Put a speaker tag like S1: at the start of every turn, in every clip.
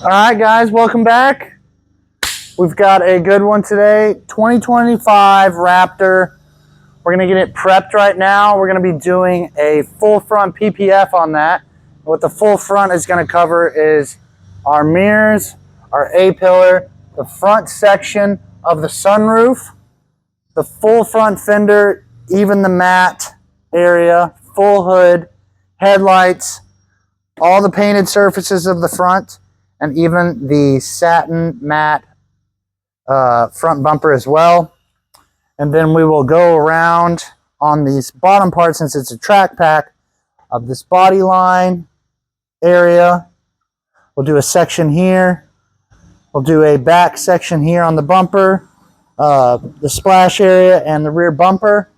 S1: All right, guys, welcome back. We've got a good one today. 2025 Raptor. We're going to get it prepped right now. We're going to be doing a full front PPF on that. What the full front is going to cover is our mirrors, our A-pillar, the front section of the sunroof, the full front fender, even the matte area, full hood, headlights, all the painted surfaces of the front, and even the satin matte front bumper as well. And then we will go around on these bottom parts, since it's a track pack, of this body line area. We'll do a section here. We'll do a back section here on the bumper, the splash area, and the rear bumper.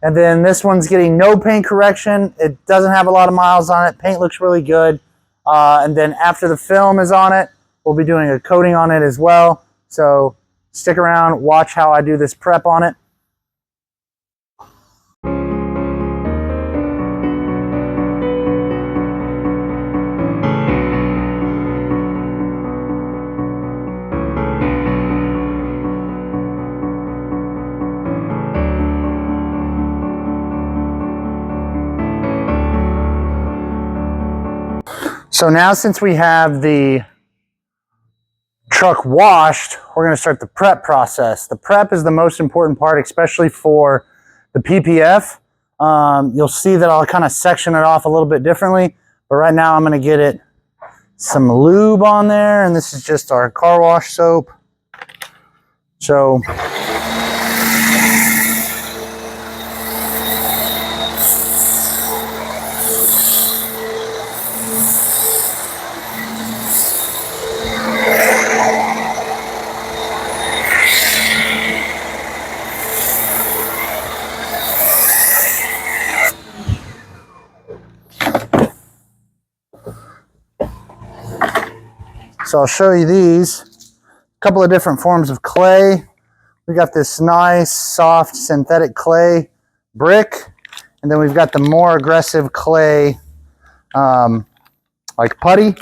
S1: And then this one's getting no paint correction. It doesn't have a lot of miles on it. Paint looks really good. And then after the film is on it, we'll be doing a coating on it as well. So stick around, watch how I do this prep on it. So now, since we have the truck washed, we're going to start the prep process. The prep is the most important part, especially for the PPF. You'll see that I'll kind of section it off a little bit differently, but right now I'm going to get it some lube on there, and this is just our car wash soap. So I'll show you these. A couple of different forms of clay. We got this nice, soft, synthetic clay brick. And then we've got the more aggressive clay, like putty.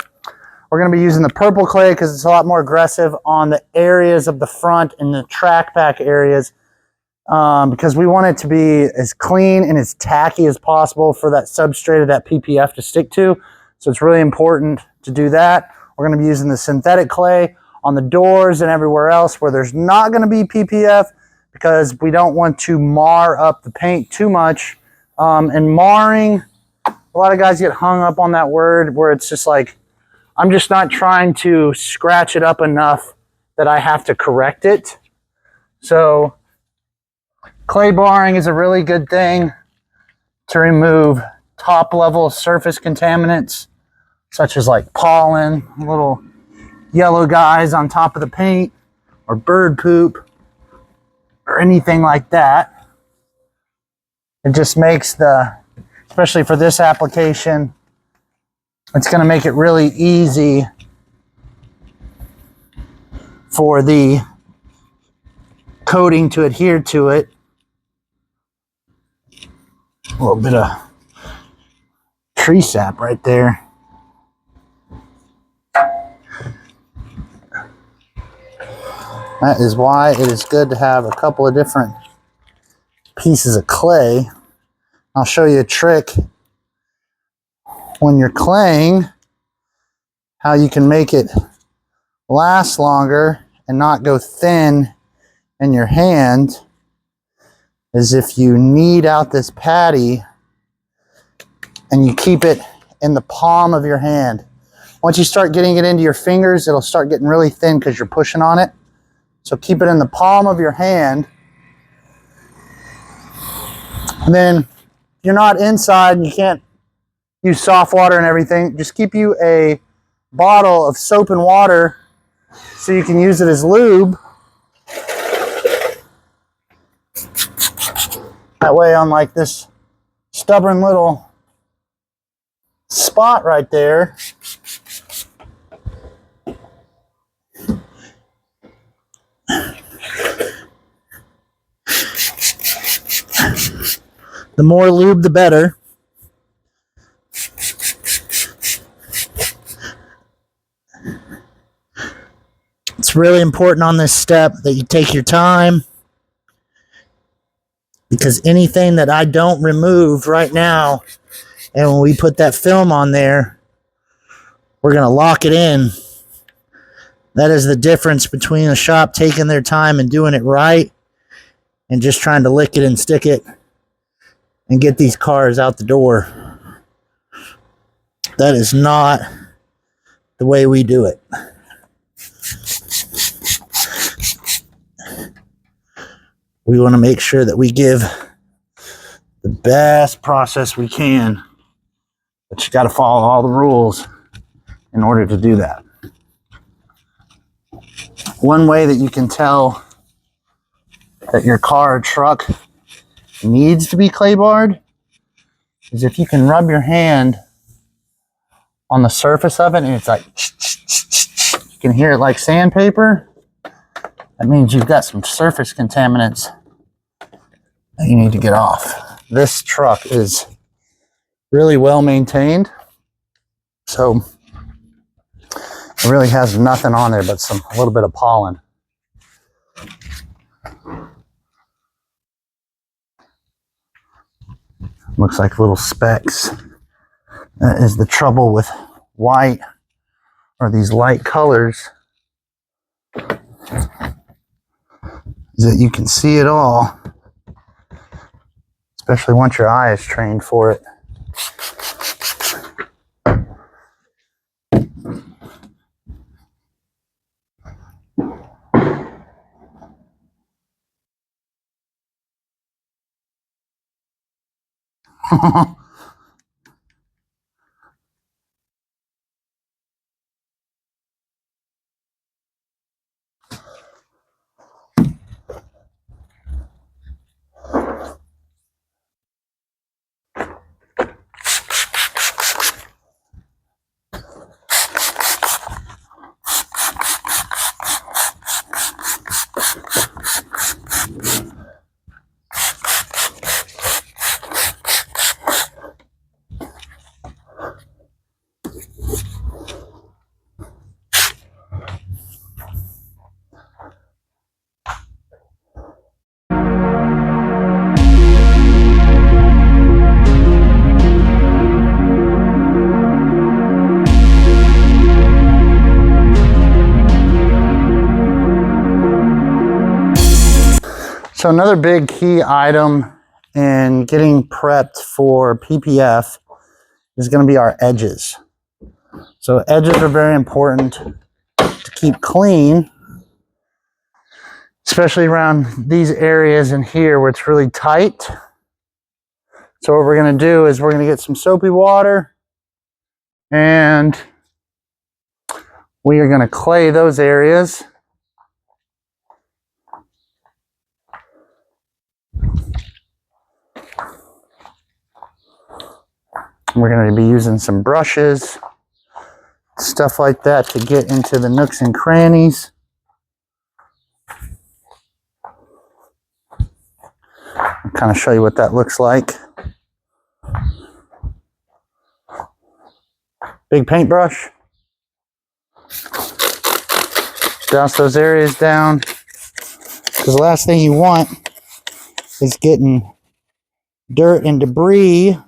S1: We're going to be using the purple clay because it's a lot more aggressive on the areas of the front and the track pack areas. Because we want it to be as clean and as tacky as possible for that substrate of that PPF to stick to. So it's really important to do that. We're going to be using the synthetic clay on the doors and everywhere else where there's not going to be PPF, because we don't want to mar up the paint too much. And marring, a lot of guys get hung up on that word where it's just like, I'm just not trying to scratch it up enough that I have to correct it. So clay barring is a really good thing to remove top level surface contaminants, such as like pollen, little yellow guys on top of the paint, or bird poop, or anything like that. It just makes especially for this application, it's going to make it really easy for the coating to adhere to it. A little bit of tree sap right there. That is why it is good to have a couple of different pieces of clay. I'll show you a trick when you're claying, how you can make it last longer and not go thin in your hand, is if you knead out this patty and you keep it in the palm of your hand. Once you start getting it into your fingers, it'll start getting really thin because you're pushing on it. So keep it in the palm of your hand. And then if you're not inside and you can't use soft water and everything, just keep you a bottle of soap and water so you can use it as lube. That way, on like this stubborn little spot right there, the more lube, the better. It's really important on this step that you take your time, because anything that I don't remove right now, and when we put that film on there, we're going to lock it in. That is the difference between a shop taking their time and doing it right and just trying to lick it and stick it and get these cars out the door. That is not the way we do it. We want to make sure that we give the best process we can, but you got to follow all the rules in order to do that. One way that you can tell that your car or truck needs to be clay barred is if you can rub your hand on the surface of it and it's like, you can hear it like sandpaper. That means you've got some surface contaminants that you need to get off. This truck is really well maintained, so it really has nothing on there but a little bit of pollen. Looks like little specks. That is the trouble with white or these light colors, is that you can see it all, especially once your eye is trained for it. So another big key item in getting prepped for PPF is going to be our edges. So edges are very important to keep clean, especially around these areas in here where it's really tight. So what we're going to do is we're going to get some soapy water and we are going to clay those areas. We're going to be using some brushes, stuff like that, to get into the nooks and crannies. I'll kind of show you what that looks like. Big paintbrush. Douse those areas down, because the last thing you want is getting dirt and debris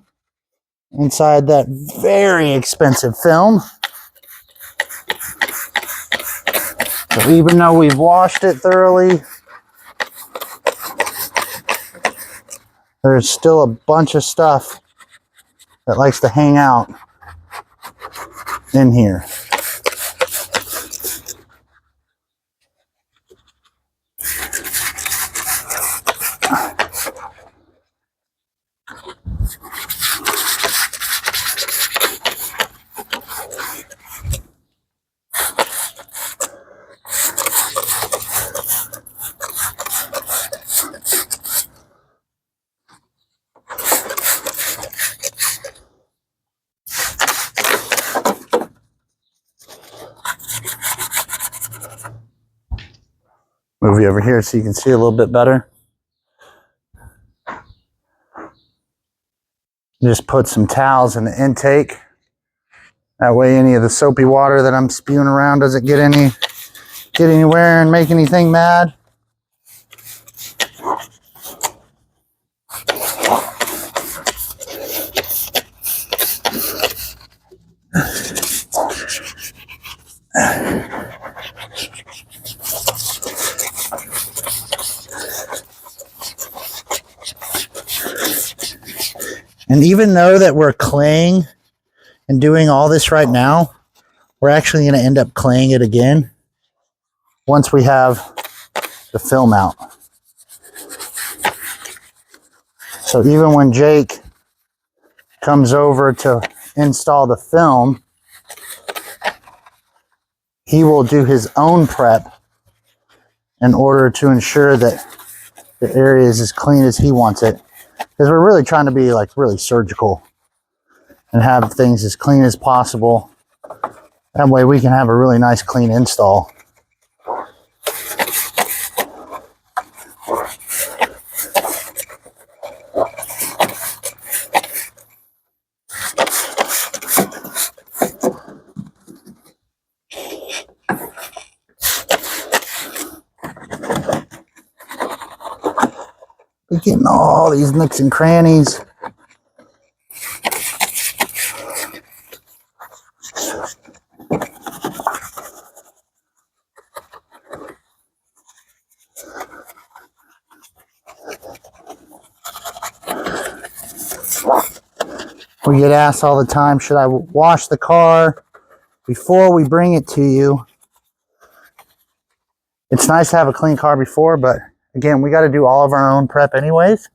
S1: inside that very expensive film. So even though we've washed it thoroughly, there's still a bunch of stuff that likes to hang out in here. Move you over here so you can see a little bit better. Just put some towels in the intake. That way any of the soapy water that I'm spewing around doesn't get any get anywhere and make anything mad. And even though that we're claying and doing all this right now, we're actually going to end up claying it again once we have the film out. So even when Jake comes over to install the film, he will do his own prep in order to ensure that the area is as clean as he wants it. Because we're really trying to be like really surgical and have things as clean as possible. That way we can have a really nice clean install. We're getting all these nooks and crannies. We get asked all the time, should I wash the car before we bring it to you? It's nice to have a clean car before, but again, we got to do all of our own prep anyways.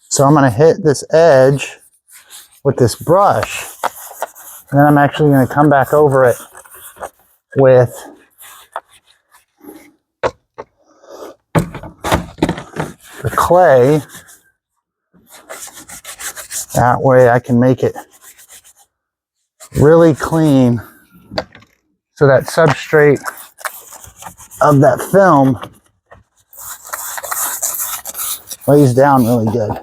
S1: So I'm going to hit this edge with this brush, and then I'm actually going to come back over it with the clay. That way I can make it really clean so that substrate of that film lays down really good.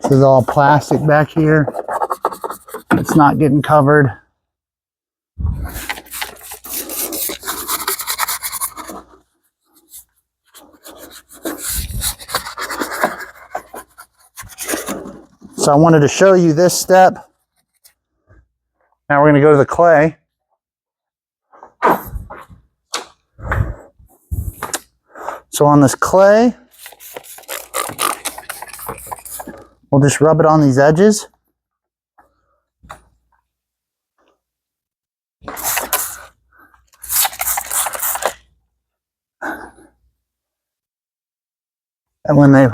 S1: This is all plastic back here. It's not getting covered. So I wanted to show you this step. Now we're going to go to the clay. So on this clay, we'll just rub it on these edges. And when they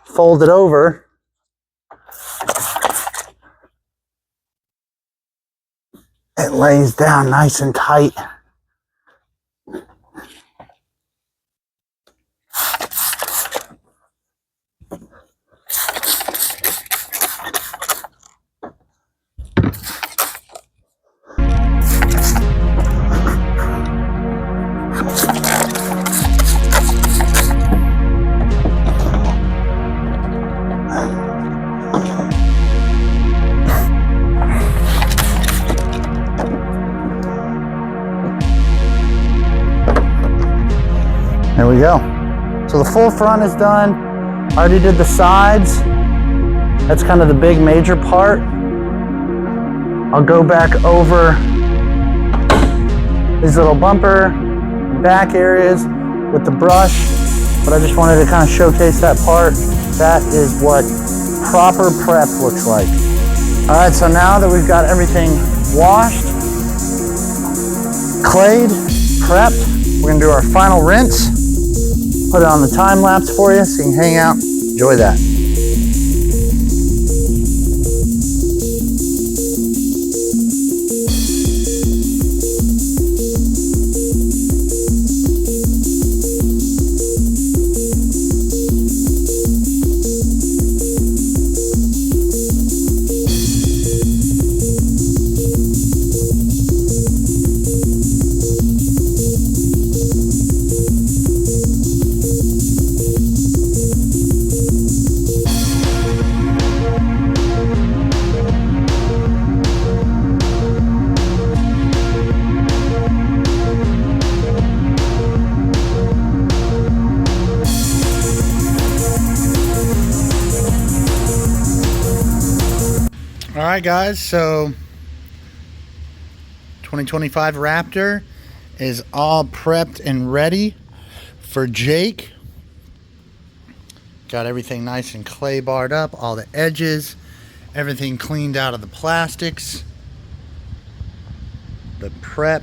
S1: fold it over, it lays down nice and tight. There we go. So the full front is done. I already did the sides. That's kind of the big major part. I'll go back over these little bumper back areas with the brush, but I just wanted to kind of showcase that part. That is what proper prep looks like. All right, so now that we've got everything washed, clayed, prepped, we're gonna do our final rinse. Put it on the time lapse for you so you can hang out, enjoy that. right, guys, so 2025 Raptor is all prepped and ready for Jake. Got everything nice and clay barred up, all the edges, everything cleaned out of the plastics. The prep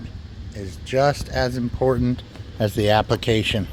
S1: is just as important as the application.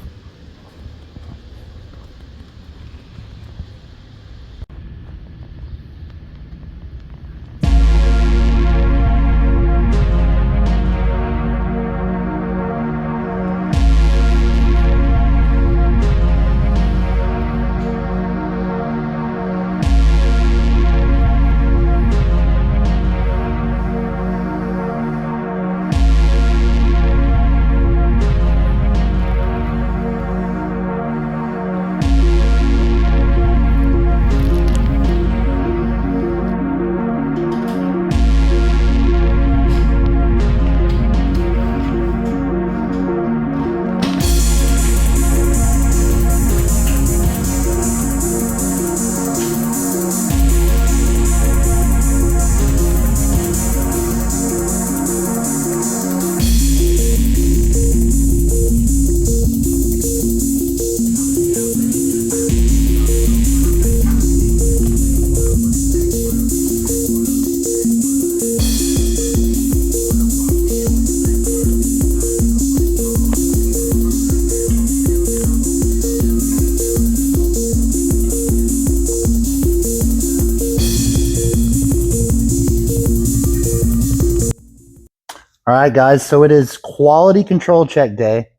S1: All right, guys, so it is quality control check day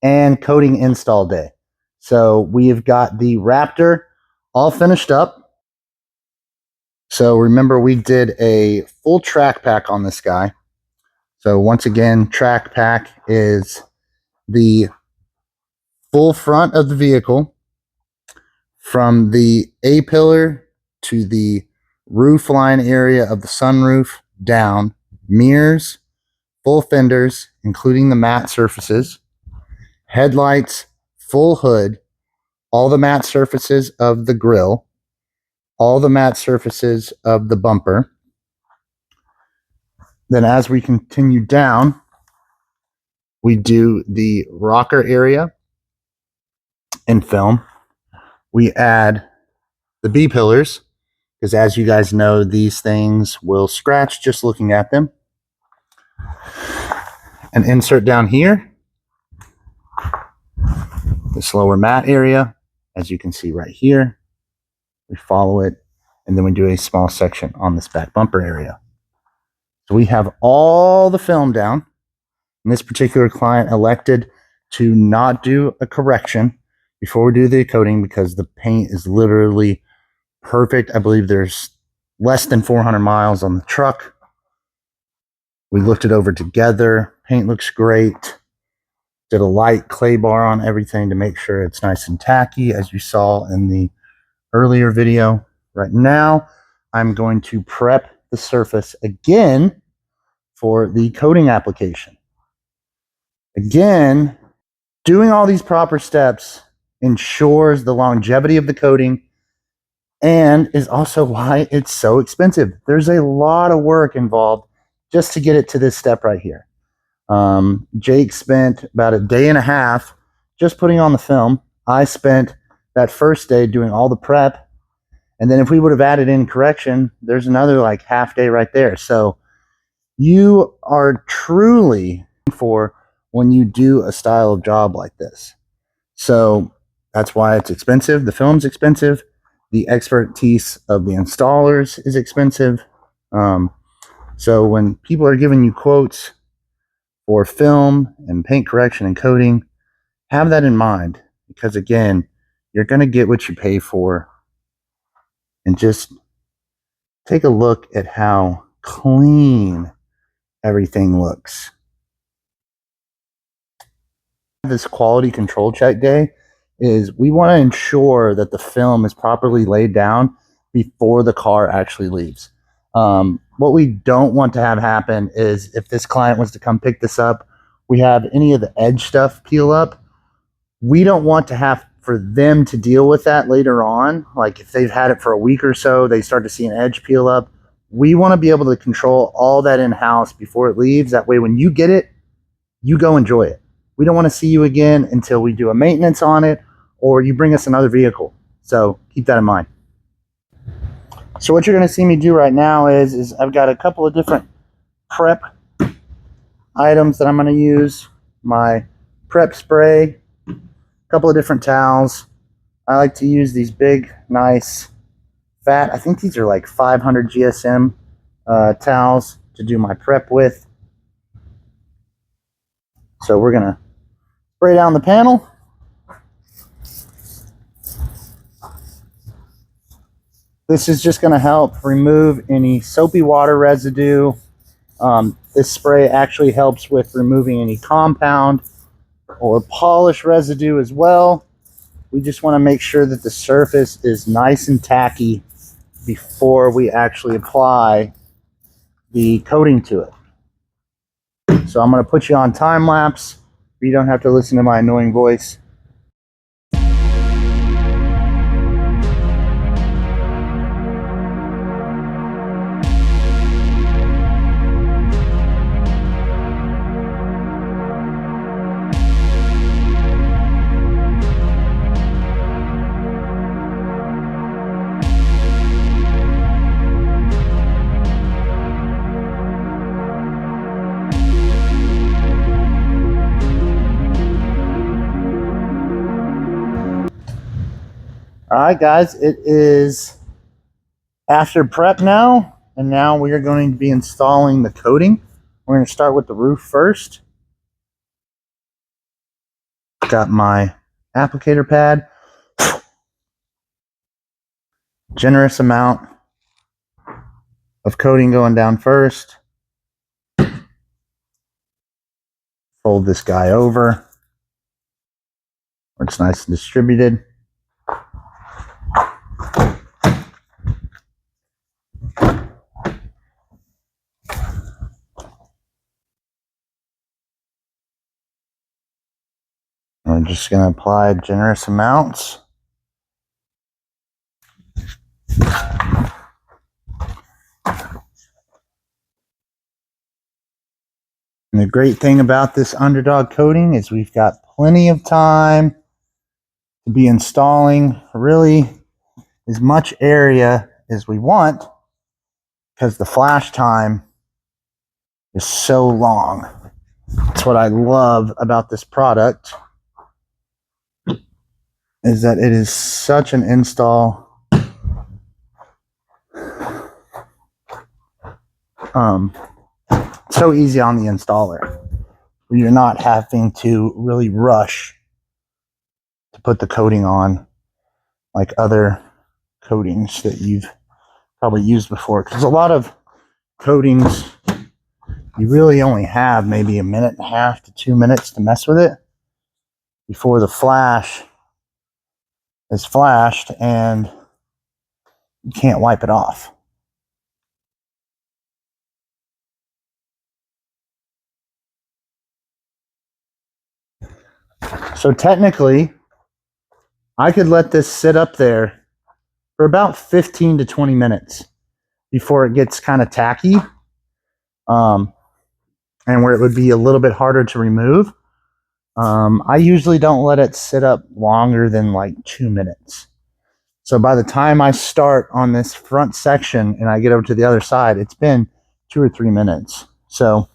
S1: and coating install day. So we've got the Raptor all finished up. So remember, we did a full track pack on this guy. So once again, track pack is the full front of the vehicle from the A-pillar to the roof line area of the sunroof down, mirrors, full fenders, including the matte surfaces, headlights, full hood, all the matte surfaces of the grille, all the matte surfaces of the bumper. Then as we continue down, we do the rocker area in film. We add the B-pillars, because as you guys know, these things will scratch just looking at them. And insert down here, this lower mat area, as you can see right here. We follow it, and then we do a small section on this back bumper area. So we have all the film down. And this particular client elected to not do a correction before we do the coating because the paint is literally perfect. I believe there's less than 400 miles on the truck. We looked it over together. Paint looks great. Did a light clay bar on everything to make sure it's nice and tacky, as you saw in the earlier video. Right now, I'm going to prep the surface again for the coating application. Again, doing all these proper steps ensures the longevity of the coating and is also why it's so expensive. There's a lot of work involved just to get it to this step right here. Jake spent about a day and a half just putting on the film. I spent that first day doing all the prep. And then if we would have added in correction, there's another like half day right there. So you are truly for when you do a style of job like this. So that's why it's expensive. The film's expensive. The expertise of the installers is expensive. So when people are giving you quotes for film and paint correction and coating, have that in mind, because again, you're going to get what you pay for. And just take a look at how clean everything looks. This quality control check day is we want to ensure that the film is properly laid down before the car actually leaves. What we don't want to have happen is if this client was to come pick this up, we have any of the edge stuff peel up. We don't want to have for them to deal with that later on. Like if they've had it for a week or so, they start to see an edge peel up. We want to be able to control all that in-house before it leaves. That way when you get it, you go enjoy it. We don't want to see you again until we do a maintenance on it or you bring us another vehicle. So keep that in mind. So what you're going to see me do right now is I've got a couple of different prep items that I'm going to use. My prep spray, a couple of different towels. I like to use these big, nice, fat, I think these are like 500 GSM towels to do my prep with. So we're going to spray down the panel. This is just going to help remove any soapy water residue. This spray actually helps with removing any compound or polish residue as well. We just want to make sure that the surface is nice and tacky before we actually apply the coating to it. So I'm going to put you on time lapse so you don't have to listen to my annoying voice. All right, guys, it is after prep now, and now we are going to be installing the coating. We're going to start with the roof first. Got my applicator pad. Generous amount of coating going down first. Fold this guy over where it's nice and distributed. We're just going to apply generous amounts. And the great thing about this underdog coating is we've got plenty of time to be installing really as much area as we want because the flash time is so long. That's what I love about this product, is that it is such an install so easy on the installer. You're not having to really rush to put the coating on like other coatings that you've probably used before, because a lot of coatings you really only have maybe a minute and a half to 2 minutes to mess with it before the flash is flashed and you can't wipe it off. So technically, I could let this sit up there for about 15 to 20 minutes before it gets kind of tacky, and where it would be a little bit harder to remove. I usually don't let it sit up longer than like 2 minutes. So by the time I start on this front section and I get over to the other side, it's been 2 or 3 minutes. So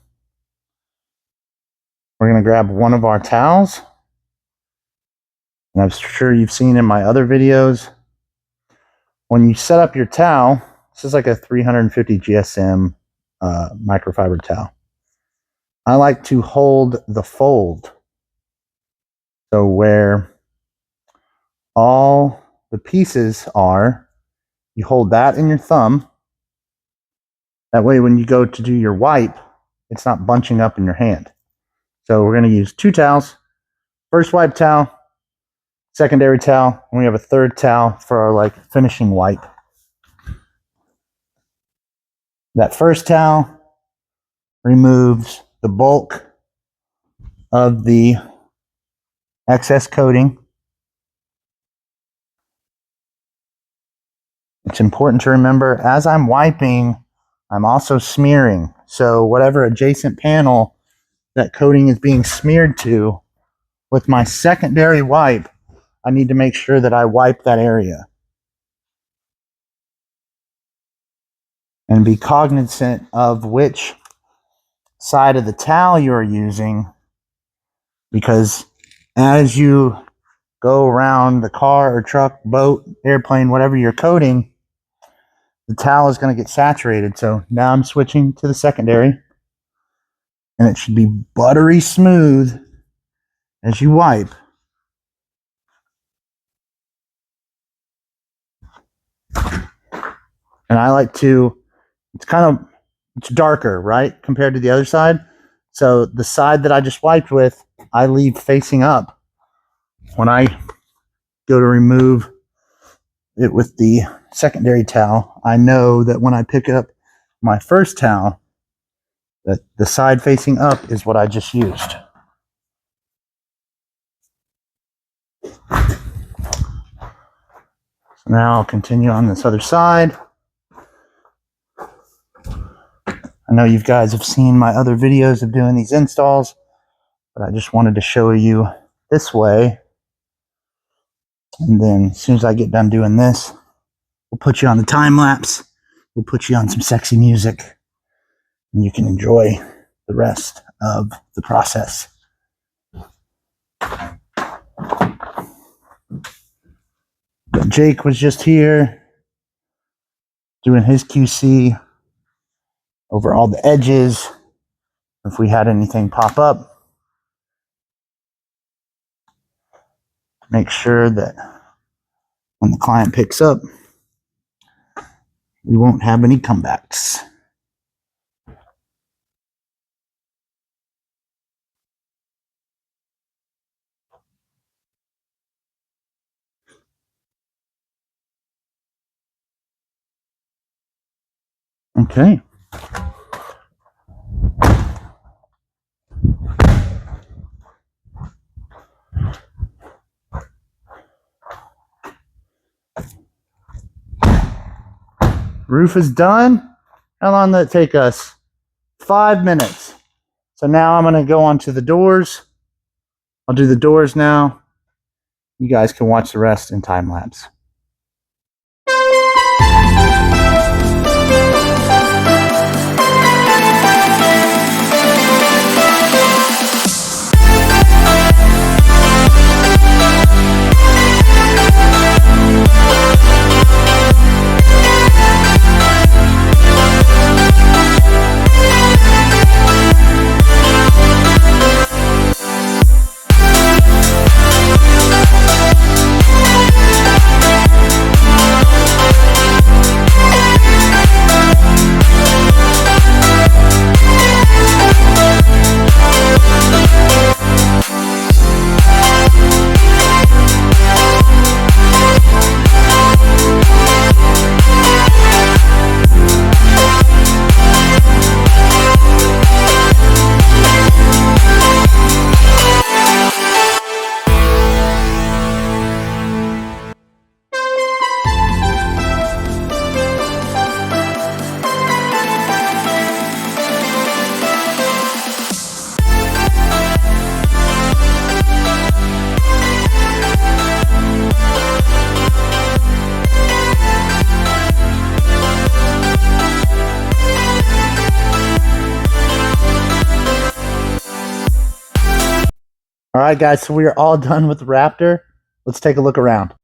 S1: we're going to grab one of our towels. And I'm sure you've seen in my other videos, when you set up your towel, this is like a 350 GSM microfiber towel. I like to hold the fold. So where all the pieces are, you hold that in your thumb. That way when you go to do your wipe, it's not bunching up in your hand. So we're going to use 2 towels. First wipe towel, secondary towel, and we have a third towel for our like finishing wipe. That first towel removes the bulk of the excess coating. It's important to remember as I'm wiping I'm also smearing. So whatever adjacent panel that coating is being smeared to, with my secondary wipe, I need to make sure that I wipe that area. And be cognizant of which side of the towel you are using, because as you go around the car or truck, boat, airplane, whatever you're coating, the towel is going to get saturated. So now I'm switching to the secondary, and it should be buttery smooth as you wipe. And I like to, it's darker, right, compared to the other side. So the side that I just wiped with, I leave facing up. When I go to remove it with the secondary towel, I know that when I pick up my first towel, that the side facing up is what I just used. So now I'll continue on this other side. I know you guys have seen my other videos of doing these installs, but I just wanted to show you this way. And then as soon as I get done doing this, we'll put you on the time lapse. We'll put you on some sexy music, and you can enjoy the rest of the process. But Jake was just here doing his QC over all the edges. If we had anything pop up, make sure that when the client picks up, we won't have any comebacks. Okay. Roof is done. How long did it take us? 5 minutes. So now I'm going to go on to the doors. I'll do the doors now. You guys can watch the rest in time lapse. All right, guys, so we are all done with the Raptor. Let's take a look around.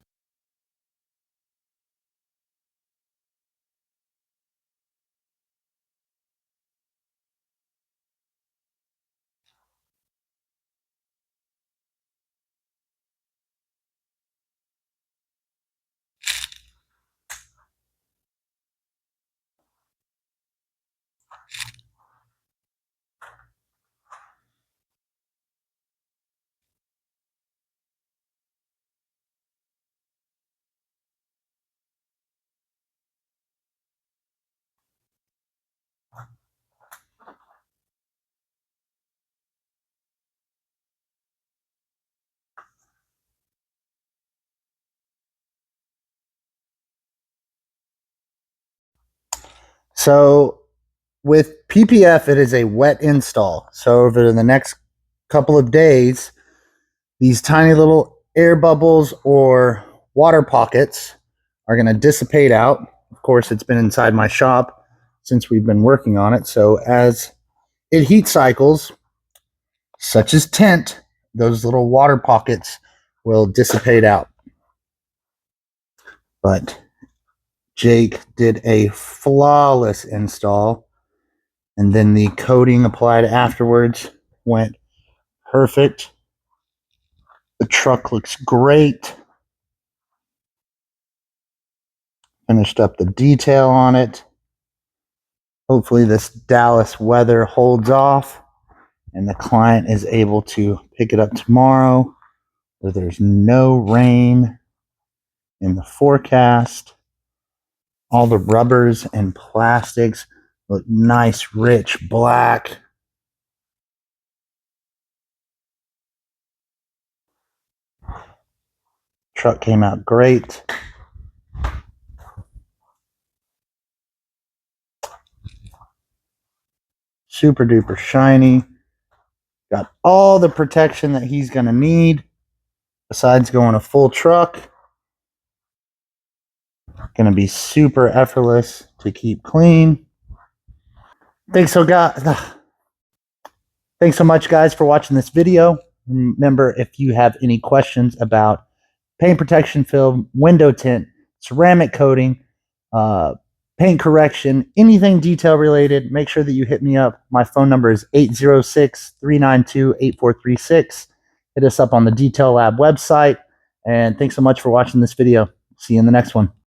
S1: So with PPF, it is a wet install. So over the next couple of days, these tiny little air bubbles or water pockets are going to dissipate out. Of course, it's been inside my shop since we've been working on it. So as it heat cycles, such as tint, those little water pockets will dissipate out. But Jake did a flawless install, and then the coating applied afterwards went perfect. The truck looks great. Finished up the detail on it. Hopefully this Dallas weather holds off and the client is able to pick it up tomorrow where there's no rain in the forecast. All the rubbers and plastics look nice, rich black. Truck came out great. Super duper shiny. Got all the protection that he's going to need besides going a full truck. Going to be super effortless to keep clean. Thanks so much, guys, for watching this video. Remember, if you have any questions about paint protection film, window tint, ceramic coating, paint correction, anything detail related, make sure that you hit me up. My phone number is 806-392-8436. Hit us up on the Detail Lab website. And thanks so much for watching this video. See you in the next one.